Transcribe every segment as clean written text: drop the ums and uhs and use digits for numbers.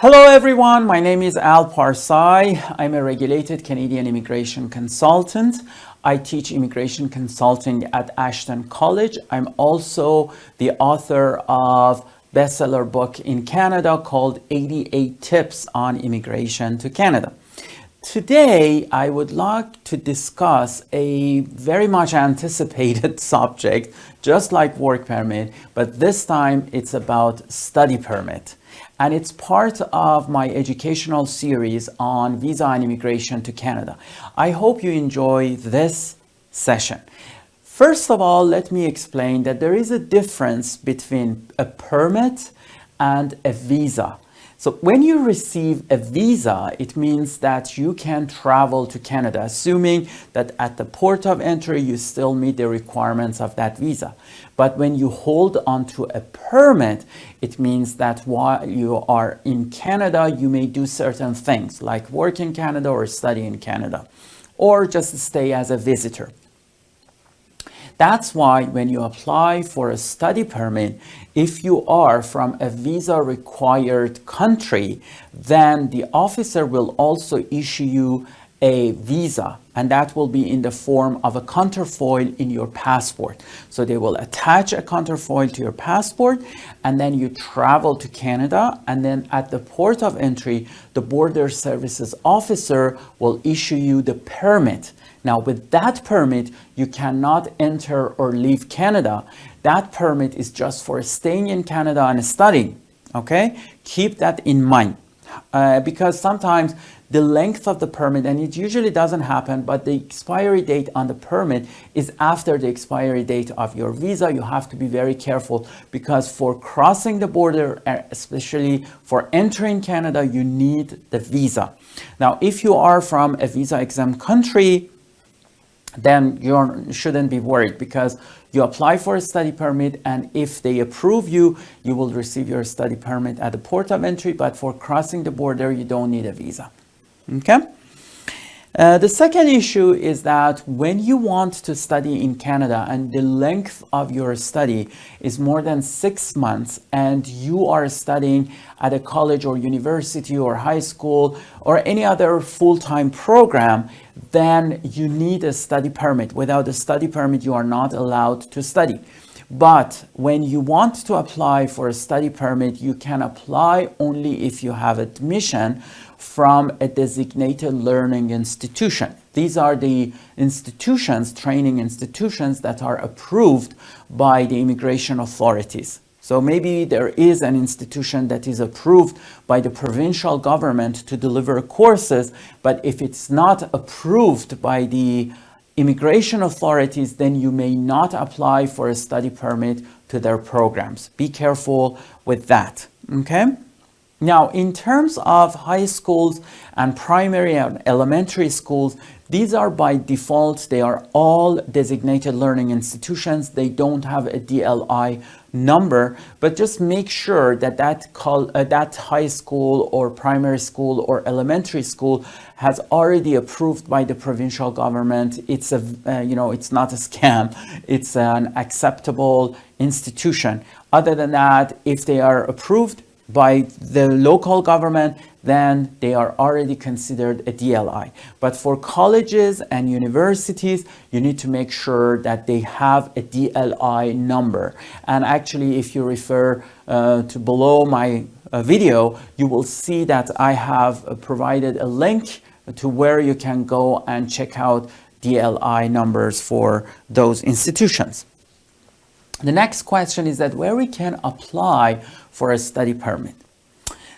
Hello everyone, my name is Al Parsai. I'm a regulated Canadian immigration consultant. I teach immigration consulting at Ashton College. I'm also the author of bestseller book in Canada called 88 Tips on Immigration to Canada. Today, I would like to discuss a very much anticipated subject, just like work permit, but this time it's about study permit. And it's part of my educational series on visa and immigration to Canada. I hope you enjoy this session. First of all, let me explain that there is a difference between a permit and a visa. So when you receive a visa, it means that you can travel to Canada, assuming that at the port of entry, you still meet the requirements of that visa. But when you hold onto a permit, it means that while you are in Canada, you may do certain things like work in Canada or study in Canada, or just stay as a visitor. That's why when you apply for a study permit, if you are from a visa required country, then the officer will also issue you a visa, and that will be in the form of a counterfoil in your passport. So they will attach a counterfoil to your passport, and then you travel to Canada, and then at the port of entry, the border services officer will issue you the permit. Now, with that permit, you cannot enter or leave Canada. That permit is just for staying in Canada and studying, okay? Keep that in mind because sometimes the length of the permit, and it usually doesn't happen, but the expiry date on the permit is after the expiry date of your visa. You have to be very careful because for crossing the border, especially for entering Canada, you need the visa. Now, if you are from a visa exempt country, then you shouldn't be worried because you apply for a study permit, and if they approve you, you will receive your study permit at the port of entry, but for crossing the border, you don't need a visa. Okay? The second issue is that when you want to study in Canada and the length of your study is more than 6 months and you are studying at a college or university or high school or any other full-time program, then you need a study permit. Without a study permit, you are not allowed to study. But when you want to apply for a study permit, you can apply only if you have admission from a designated learning institution. These are the institutions, training institutions that are approved by the immigration authorities. So maybe there is an institution that is approved by the provincial government to deliver courses, but if it's not approved by the immigration authorities, then you may not apply for a study permit to their programs. Be careful with that, okay? Now, in terms of high schools and primary and elementary schools, these are by default, they are all designated learning institutions. They don't have a DLI number, but just make sure that that high school or primary school or elementary school has already approved by the provincial government. It's it's not a scam. It's an acceptable institution. Other than that, if they are approved by the local government, then they are already considered a DLI. But for colleges and universities, you need to make sure that they have a DLI number. And actually, if you refer to below my video, you will see that I have provided a link to where you can go and check out DLI numbers for those institutions. The next question is that where we can apply for a study permit.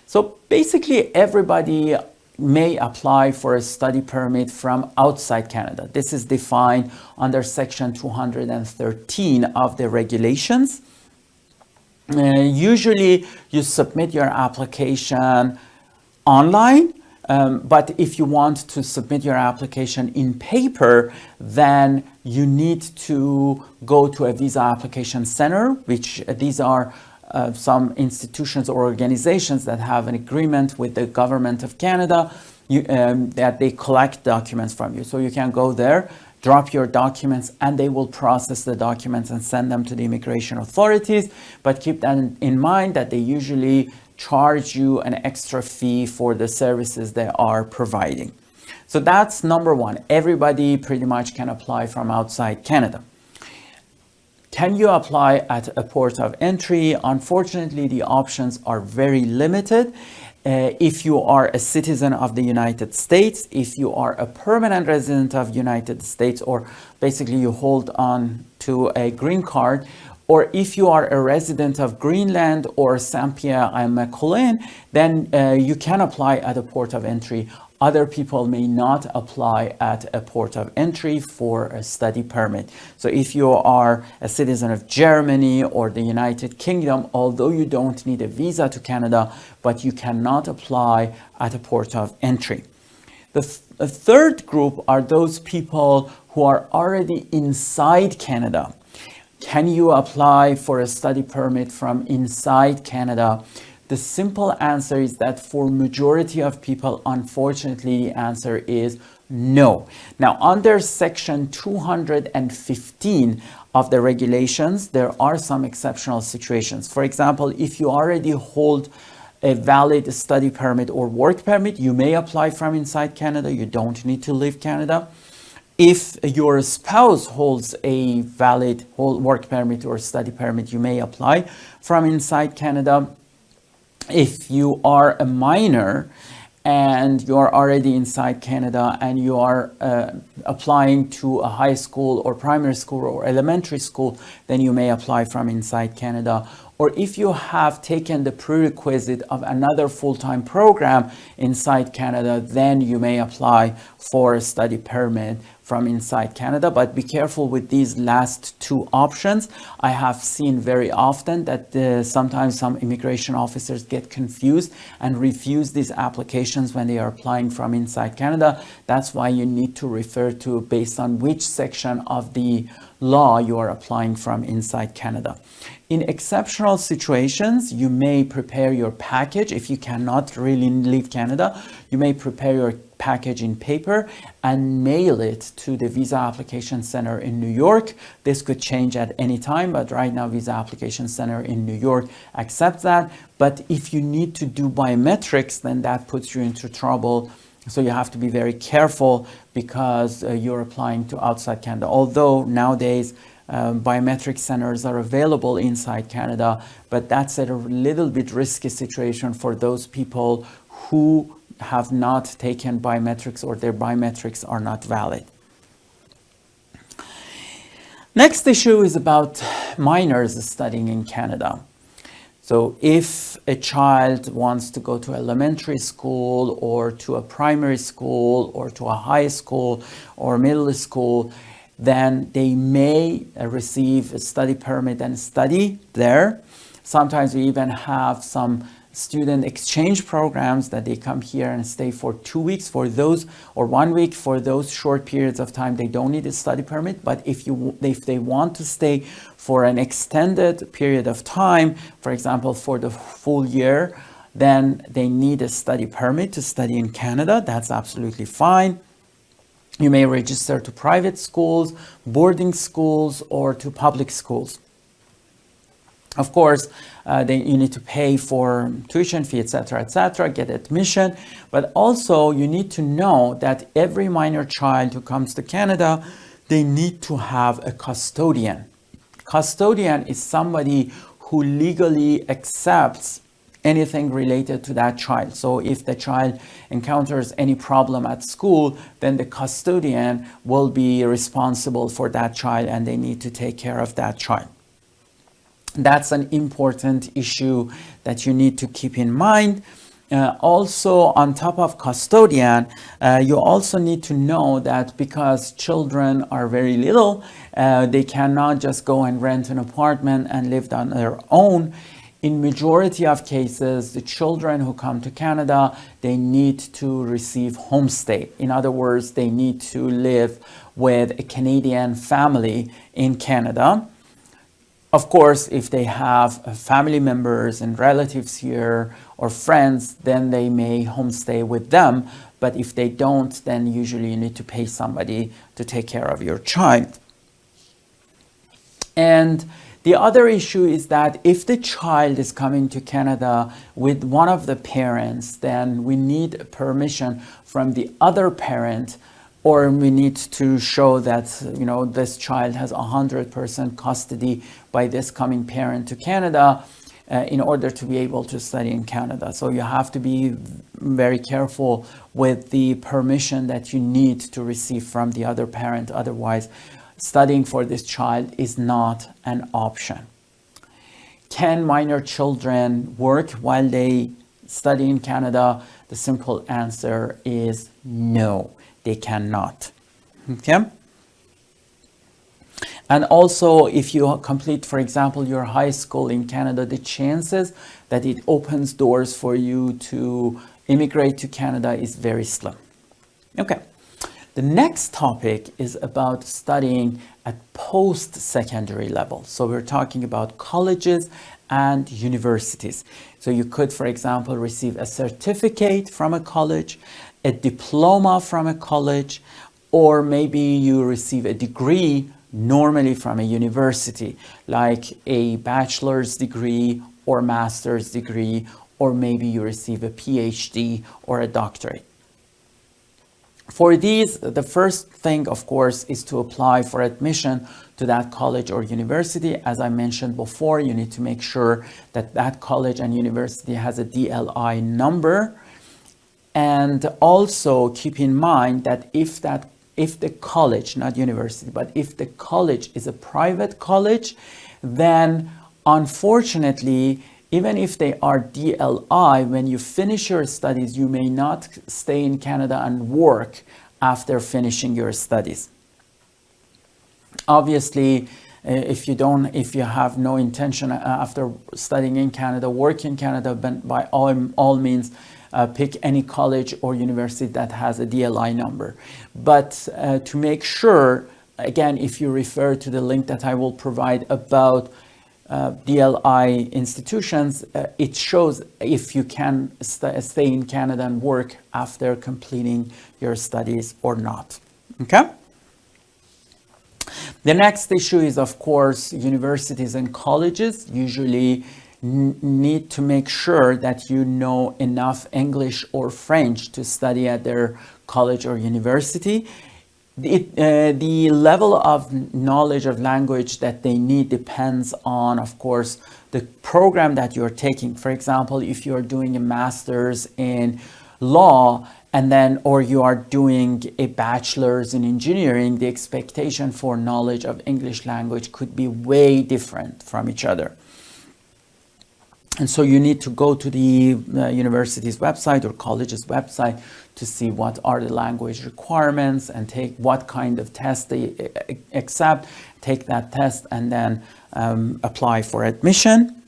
So basically everybody may apply for a study permit from outside Canada. This is defined under section 213 of the regulations. Usually you submit your application online, but if you want to submit your application in paper, then you need to go to a visa application center, which these are some institutions or organizations that have an agreement with the government of Canada that they collect documents from you. So you can go there, drop your documents, and they will process the documents and send them to the immigration authorities. But keep that in mind that they usually charge you an extra fee for the services they are providing. So that's number one. Everybody pretty much can apply from outside Canada. Can you apply at a port of entry? Unfortunately, the options are very limited. If you are a citizen of the United States, if you are a permanent resident of United States, or basically you hold on to a green card, or if you are a resident of Greenland or Saint-Pierre and Miquelon, then you can apply at a port of entry. Other people may not apply at a port of entry for a study permit. So if you are a citizen of Germany or the United Kingdom, although you don't need a visa to Canada, but you cannot apply at a port of entry. The third group are those people who are already inside Canada. Can you apply for a study permit from inside Canada? The simple answer is that for majority of people, unfortunately, the answer is no. Now, under section 215 of the regulations, there are some exceptional situations. For example, if you already hold a valid study permit or work permit, you may apply from inside Canada. You don't need to leave Canada. If your spouse holds a valid work permit or study permit, you may apply from inside Canada. If you are a minor and you are already inside Canada and you are applying to a high school or primary school or elementary school, then you may apply from inside Canada. Or if you have taken the prerequisite of another full-time program inside Canada, then you may apply for a study permit from inside Canada. But be careful with these last two options. I have seen very often that sometimes some immigration officers get confused and refuse these applications when they are applying from inside Canada. That's why you need to refer to based on which section of the law you are applying from inside Canada. In exceptional situations, you may prepare your package. If you cannot really leave Canada, you may prepare your package in paper and mail it to the Visa Application Center in New York. This could change at any time, but right now Visa Application Center in New York accepts that. But if you need to do biometrics, then that puts you into trouble. So you have to be very careful because you're applying to outside Canada. Although nowadays biometric centers are available inside Canada, but that's a little bit risky situation for those people who have not taken biometrics or their biometrics are not valid. Next issue is about minors studying in Canada. So if a child wants to go to elementary school or to a primary school or to a high school or middle school, then they may receive a study permit and study there. Sometimes we even have some student exchange programs that they come here and stay for 2 weeks for those, or 1 week for those short periods of time. They don't need a study permit, but if they want to stay for an extended period of time, for example, for the full year, then they need a study permit to study in Canada. That's absolutely fine. You may register to private schools, boarding schools, or to public schools. Of course, you need to pay for tuition fee, etc., get admission. But also, you need to know that every minor child who comes to Canada, they need to have a custodian. Custodian is somebody who legally accepts anything related to that child. So if the child encounters any problem at school, then the custodian will be responsible for that child and they need to take care of that child. That's an important issue that you need to keep in mind. Also, on top of custodian, you also need to know that because children are very little, they cannot just go and rent an apartment and live on their own. In majority of cases, the children who come to Canada, they need to receive homestay. In other words, they need to live with a Canadian family in Canada. Of course, if they have family members and relatives here or friends, then they may homestay with them. But if they don't, then usually you need to pay somebody to take care of your child. And The other issue is that if the child is coming to Canada with one of the parents, then we need permission from the other parent, or we need to show that this child has 100% custody by this coming parent to Canada in order to be able to study in Canada. So you have to be very careful with the permission that you need to receive from the other parent. Otherwise, studying for this child is not an option. Can minor children work while they study in Canada? The simple answer is no, they cannot. Okay? And also, if you complete, for example, your high school in Canada, the chances that it opens doors for you to immigrate to Canada is very slim. Okay. The next topic is about studying at post-secondary level. So we're talking about colleges and universities. So you could, for example, receive a certificate from a college, a diploma from a college, or maybe you receive a degree normally from a university, like a bachelor's degree or master's degree, or maybe you receive a PhD or a doctorate. For these, the first thing, of course, is to apply for admission to that college or university. As I mentioned before, you need to make sure that that college and university has a DLI number. And also keep in mind that if the college, not university, but if the college is a private college, then unfortunately, even if they are DLI, when you finish your studies, you may not stay in Canada and work after finishing your studies. Obviously, if you have no intention after studying in Canada, work in Canada, by all means, pick any college or university that has a DLI number. But to make sure, again, if you refer to the link that I will provide about DLI institutions, it shows if you can stay in Canada and work after completing your studies or not. Okay? The next issue is, of course, universities and colleges usually need to make sure that you know enough English or French to study at their college or university. The level of knowledge of language that they need depends on, of course, the program that you're taking. For example, if you're doing a master's in law or you are doing a bachelor's in engineering, the expectation for knowledge of English language could be way different from each other. And so you need to go to the university's website or college's website to see what are the language requirements and take what kind of test they accept, take that test and then apply for admission.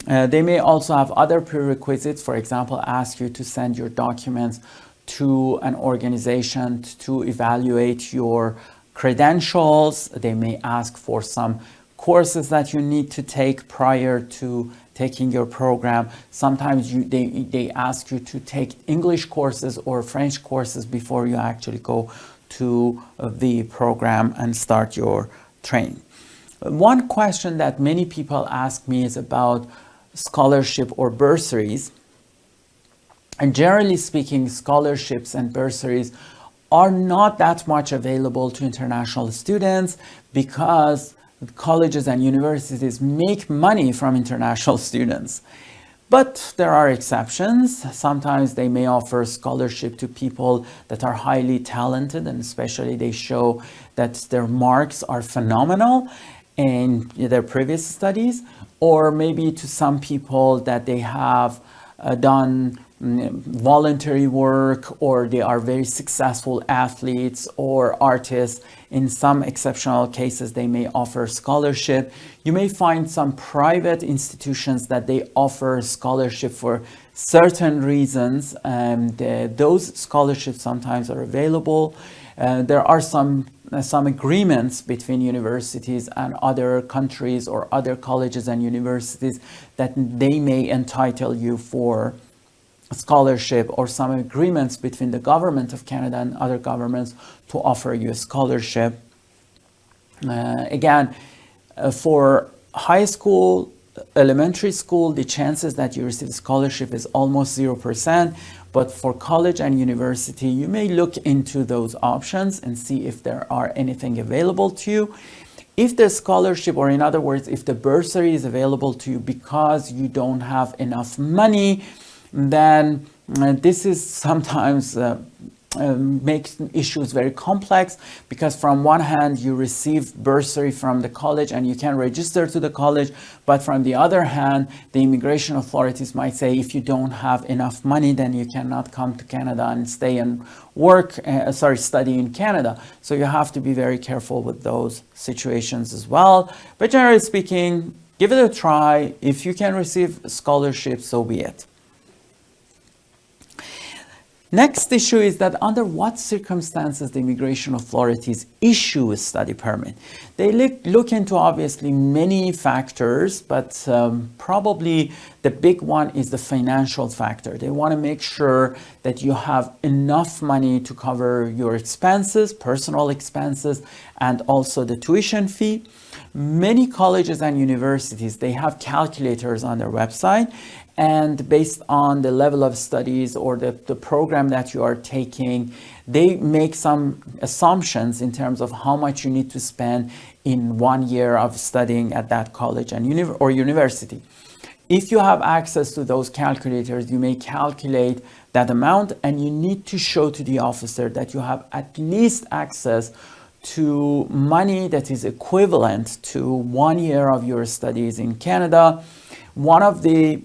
They may also have other prerequisites, for example, ask you to send your documents to an organization to evaluate your credentials. They may ask for some courses that you need to take prior to taking your program. Sometimes they ask you to take English courses or French courses before you actually go to the program and start your training. One question that many people ask me is about scholarship or bursaries. And generally speaking, scholarships and bursaries are not that much available to international students because colleges and universities make money from international students. But there are exceptions. Sometimes they may offer scholarship to people that are highly talented, and especially they show that their marks are phenomenal in their previous studies, or maybe to some people that they have done voluntary work, or they are very successful athletes or artists. In some exceptional cases, they may offer scholarship. You may find some private institutions that they offer scholarship for certain reasons, and those scholarships sometimes are available. There are some agreements between universities and other countries or other colleges and universities that they may entitle you for scholarship, or some agreements between the government of Canada and other governments to offer you a scholarship. Again, for high school, elementary school, the chances that you receive scholarship is almost 0%. But for college and university, you may look into those options and see if there are anything available to you. If the scholarship, or in other words, if the bursary is available to you because you don't have enough money, then this is sometimes makes issues very complex, because from one hand you receive bursary from the college and you can register to the college, but from the other hand the immigration authorities might say if you don't have enough money then you cannot come to Canada and stay and work, study in Canada. So you have to be very careful with those situations as well. But generally speaking, give it a try. If you can receive scholarships, so be it. Next issue is that under what circumstances the immigration authorities issue a study permit. They look into obviously many factors, but probably the big one is the financial factor. They want to make sure that you have enough money to cover your expenses, personal expenses, and also the tuition fee. Many colleges and universities, they have calculators on their website, and based on the level of studies or the program that you are taking, they make some assumptions in terms of how much you need to spend in 1 year of studying at that college and university. If you have access to those calculators, you may calculate that amount, and you need to show to the officer that you have at least access to money that is equivalent to 1 year of your studies in Canada. One of the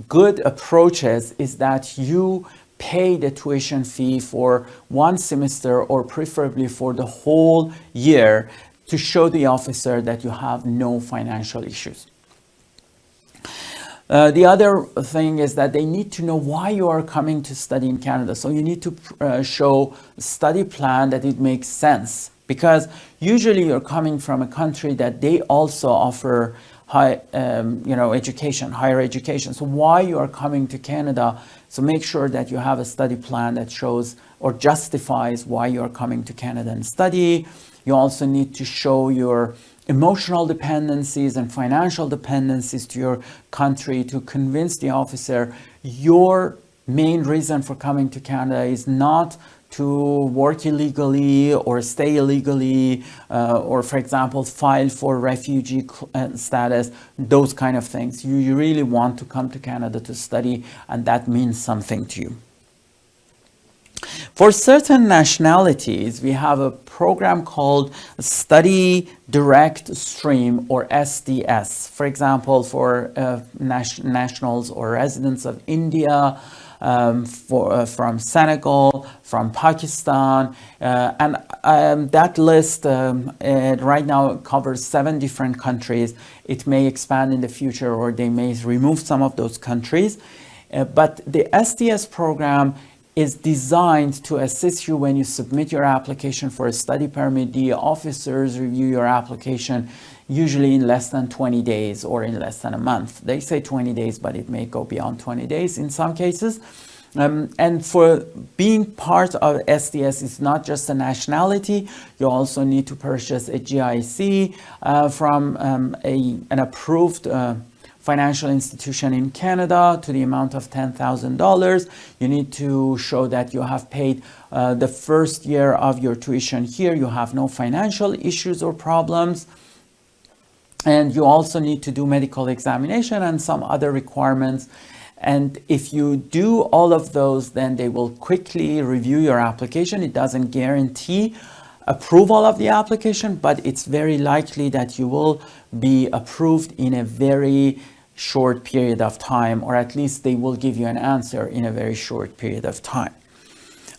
good approaches is that you pay the tuition fee for 1 semester, or preferably for the whole year, to show the officer that you have no financial issues. The other thing is that they need to know why you are coming to study in Canada. So you need to show a study plan that it makes sense, because usually you're coming from a country that they also offer higher education. So why you are coming to Canada? So make sure that you have a study plan that shows or justifies why you are coming to Canada and study. You also need to show your emotional dependencies and financial dependencies to your country to convince the officer your main reason for coming to Canada is not to work illegally or stay illegally, or for example file for refugee status, those kind of things. You really want to come to Canada to study, and that means something to you. For certain nationalities, we have a program called Study Direct Stream, or SDS. For example, for nationals or residents of India, from Senegal, from Pakistan, and that list right now covers 7 different countries. It may expand in the future, or they may remove some of those countries. But the SDS program is designed to assist you when you submit your application for a study permit. The officers review your application usually in less than 20 days or in less than a month. They say 20 days, but it may go beyond 20 days in some cases. And for being part of SDS, it's not just a nationality. You also need to purchase a GIC from an approved financial institution in Canada to the amount of $10,000. You need to show that you have paid the first year of your tuition here. You have no financial issues or problems. And you also need to do medical examination and some other requirements. And if you do all of those, then they will quickly review your application. It doesn't guarantee approval of the application, but it's very likely that you will be approved in a very short period of time, or at least they will give you an answer in a very short period of time.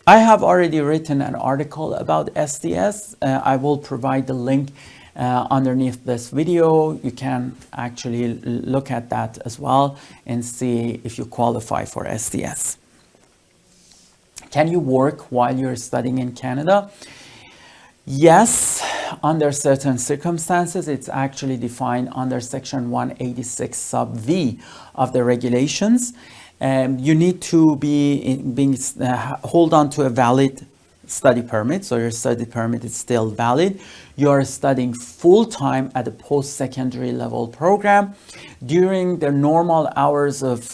I have already written an article about SDS. I will provide the link underneath this video. You can actually look at that as well and see if you qualify for SDS. Can you work while you're studying in Canada? Yes, under certain circumstances. It's actually defined under section 186 sub V of the regulations. You need to hold on to a valid study permit, so your study permit is still valid. You are studying full-time at a post-secondary level program. During the normal hours of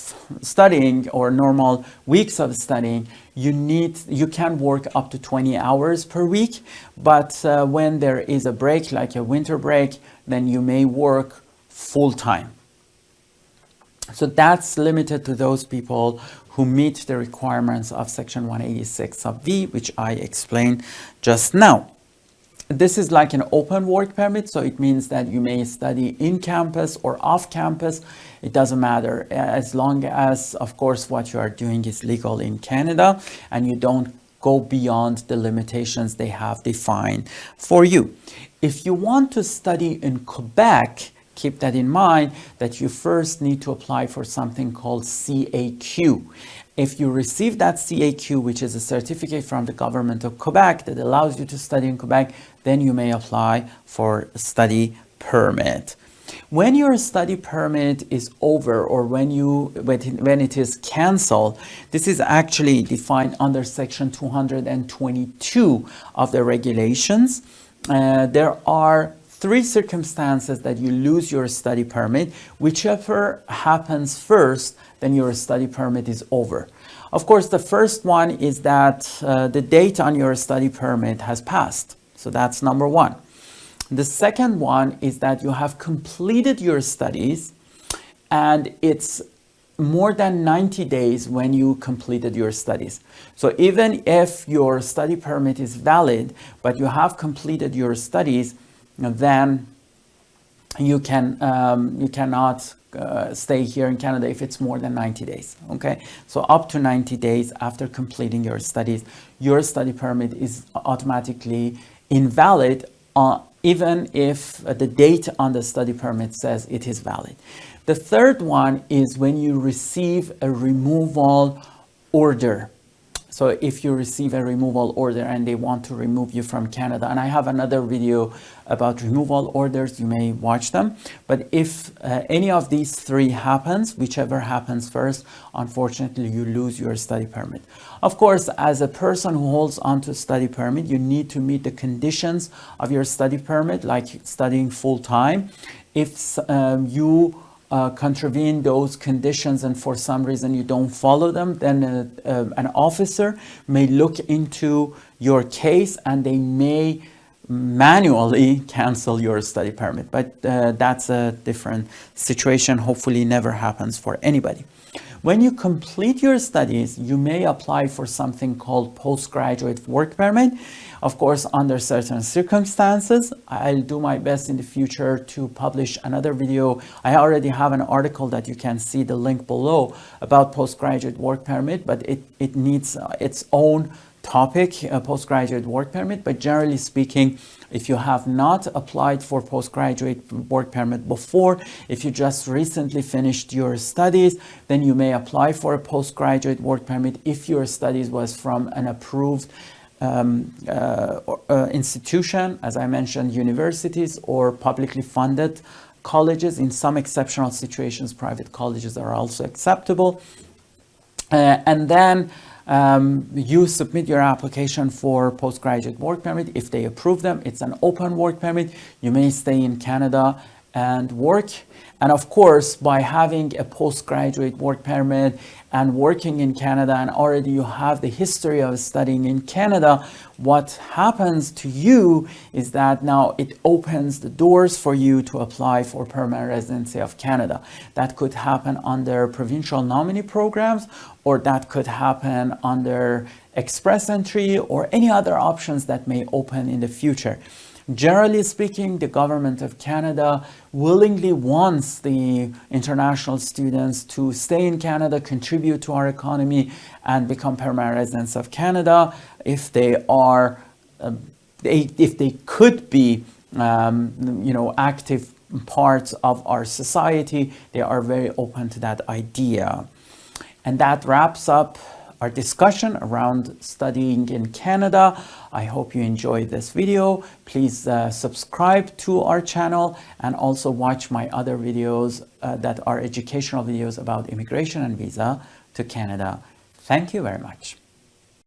studying or normal weeks of studying, you can work up to 20 hours per week, but when there is a break, like a winter break, then you may work full-time. So that's limited to those people who meet the requirements of Section 186 sub V, which I explained just now. This is like an open work permit, so it means that you may study in campus or off campus. It doesn't matter, as long as, of course, what you are doing is legal in Canada and you don't go beyond the limitations they have defined for you. If you want to study in Quebec, keep that in mind, that you first need to apply for something called CAQ. If you receive that CAQ, which is a certificate from the government of Quebec that allows you to study in Quebec, then you may apply for a study permit. When your study permit is over, or when it is canceled, this is actually defined under Section 222 of the regulations. There are 3 circumstances that you lose your study permit. Whichever happens first, then your study permit is over. Of course, the first one is that the date on your study permit has passed. So that's number 1. The second one is that you have completed your studies and it's more than 90 days when you completed your studies. So even if your study permit is valid, but you have completed your studies, then you cannot stay here in Canada if it's more than 90 days. Okay, so up to 90 days after completing your studies, your study permit is automatically invalid, even if the date on the study permit says it is valid. The third one is when you receive a removal order. So if you receive a removal order and they want to remove you from Canada, and I have another video about removal orders, you may watch them. But if any of these 3 happens, whichever happens first, unfortunately, you lose your study permit. Of course, as a person who holds onto study permit, you need to meet the conditions of your study permit, like studying full-time. If you contravene those conditions and for some reason you don't follow them, then an officer may look into your case and they may manually cancel your study permit. But that's a different situation. Hopefully never happens for anybody. When you complete your studies, you may apply for something called postgraduate work permit. Of course, under certain circumstances. I'll do my best in the future to publish another video. I already have an article that you can see the link below about postgraduate work permit, but it needs its own topic, postgraduate work permit. But generally speaking, if you have not applied for postgraduate work permit before, if you just recently finished your studies, then you may apply for a postgraduate work permit if your studies was from an approved institution, as I mentioned, universities or publicly funded colleges. In some exceptional situations, private colleges are also acceptable. And then you submit your application for postgraduate work permit. If they approve them, it's an open work permit. You may stay in Canada and work. And of course, by having a postgraduate work permit and working in Canada, and already you have the history of studying in Canada, what happens to you is that now it opens the doors for you to apply for permanent residency of Canada. That could happen under provincial nominee programs, or that could happen under express entry, or any other options that may open in the future. Generally speaking, the government of Canada willingly wants the international students to stay in Canada, contribute to our economy, and become permanent residents of Canada. If they are, if they could be, active parts of our society, they are very open to that idea. And that wraps up our discussion around studying in Canada. I hope you enjoyed this video. Please subscribe to our channel and also watch my other videos that are educational videos about immigration and visa to Canada. Thank you very much.